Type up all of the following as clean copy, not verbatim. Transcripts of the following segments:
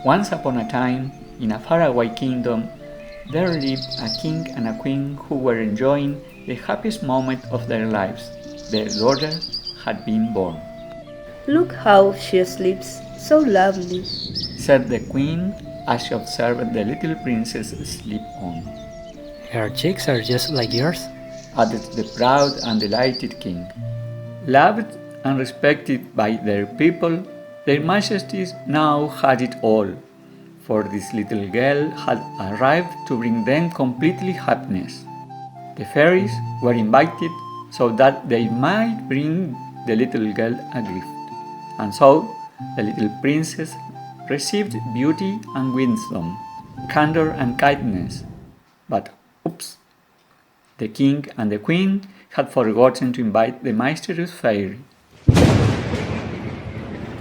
Once upon a time, in a faraway kingdom, there lived a king and a queen who were enjoying the happiest moment of their lives. Their daughter had been born. "Look how she sleeps, so lovely," said the queen as she observed the little princess sleep on. "Her cheeks are just like yours," added the proud and delighted king. Loved and respected by their people, their majesties now had it all, for this little girl had arrived to bring them completely happiness. The fairies were invited so that they might bring the little girl a gift, and so the little princess received beauty and wisdom, candor and kindness. But oops! The king and the queen had forgotten to invite the mysterious fairy.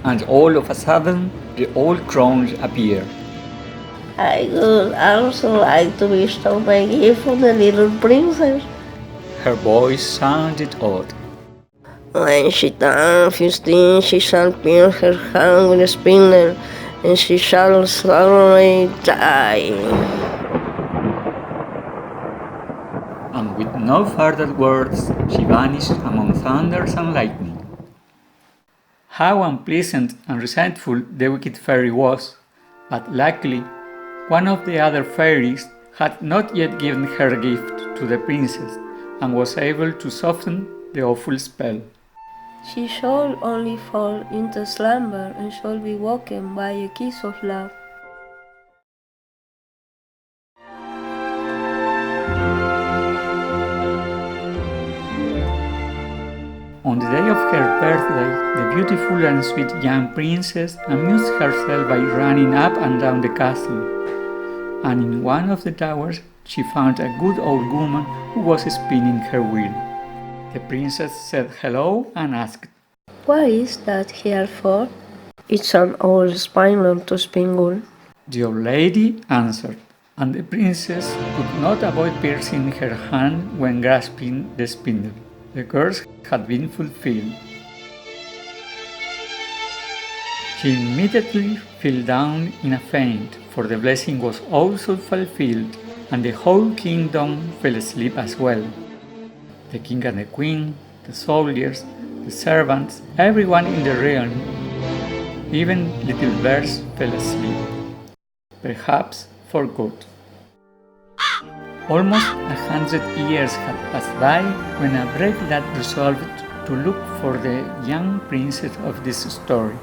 And all of a sudden, the old crones appeared. "I would also like to bestow my gift on the little princess." Her voice sounded odd. "When she turns 15, she shall pierce her hand with a spindle, and she shall suddenly die." And with no further words, she vanished among thunders and lightning. How unpleasant and resentful the wicked fairy was, but luckily, one of the other fairies had not yet given her gift to the princess and was able to soften the awful spell. She shall only fall into slumber and shall be woken by a kiss of love. On the day of her birthday, the beautiful and sweet young princess amused herself by running up and down the castle, and in one of the towers she found a good old woman who was spinning her wheel. The princess said hello and asked, "What is that here for?" "It's an old spindle to spin wool." The old lady answered, and the princess could not avoid piercing her hand when grasping the spindle. The curse had been fulfilled. She immediately fell down in a faint, for the blessing was also fulfilled, and the whole kingdom fell asleep as well. The king and the queen, the soldiers, the servants, everyone in the realm, even little birds fell asleep, perhaps for good. Almost 100 years had passed by when a brave lad resolved to look for the young princess of this story.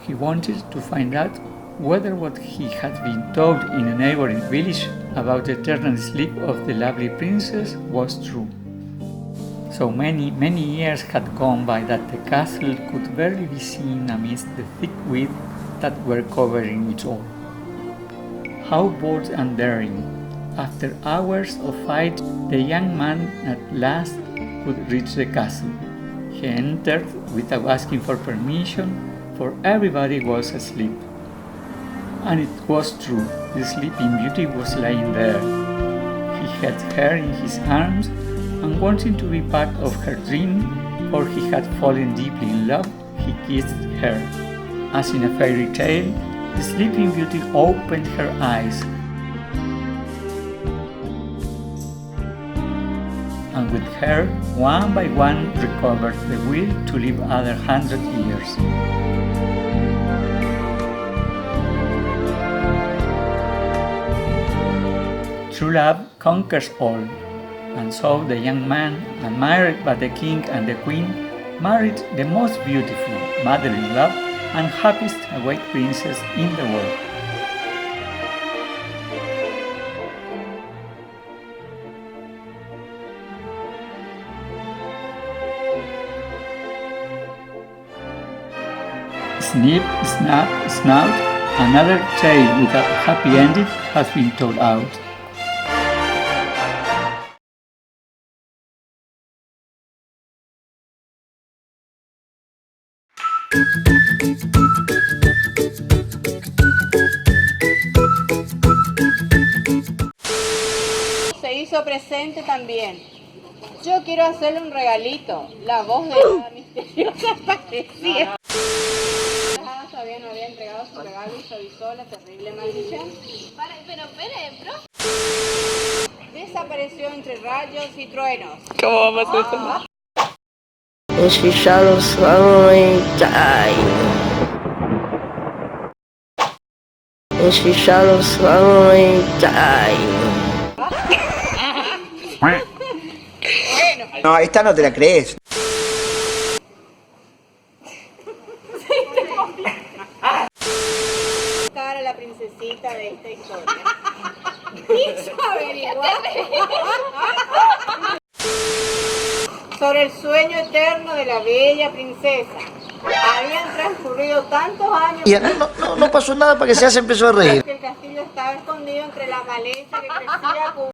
He wanted to find out whether what he had been told in a neighboring village about the eternal sleep of the lovely princess was true. So many years had gone by that the castle could barely be seen amidst the thick weeds that were covering it all. How bold and daring! After hours of fight, the young man at last could reach the castle. He entered without asking for permission, for everybody was asleep. And it was true, the sleeping beauty was lying there. He had her in his arms, and wanting to be part of her dream, for he had fallen deeply in love, he kissed her. As in a fairy tale, the sleeping beauty opened her eyes, and with her, one by one, recovered the will to live another 100 years. True love conquers all, and so the young man, admired by the king and the queen, married the most beautiful, motherly love, and happiest awake princess in the world. Snip, snap, snout, another tale with a happy ending has been told out. Se hizo presente también. Yo quiero hacerle un regalito. La voz de la misteriosa parecía. todavía no había entregado su regalo y se avisó la terrible maldición. Pero espere, bro. Desapareció entre rayos y truenos. ¿Cómo va a pasar esto? And she shall suddenly die. And she shall suddenly die. No, esta no te la crees. Buscar a la princesita de esta historia. Quiso averiguar sobre el sueño eterno de la bella princesa. Habían transcurrido tantos años Y no pasó nada para que se empezó a reír. que el castillo estaba escondido entre la maleza que crecía con...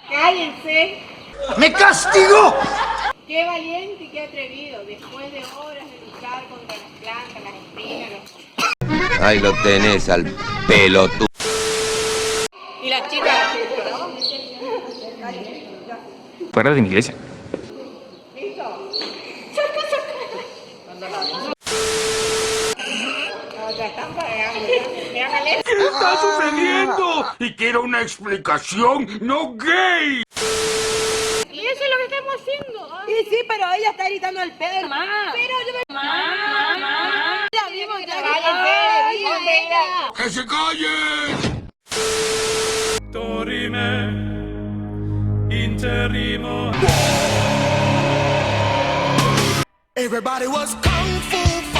¡Cállense! ¡Me castigó! ¡Qué valiente y qué atrevido! Después de horas de luchar contra las plantas, las espinas, los... Ahí lo tenés al pelotudo. Y las chicas... Fuera de mi iglesia. ¿Listo? No, ya están pagando. ¿Qué está sucediendo? Y quiero una explicación, no gay. Y eso es lo que estamos haciendo. Y sí, pero ella está gritando al perro. Pero yo me... Ya vimos, ya vimos. ¡Que se callen! Dorime, interrimo. Everybody was kung fu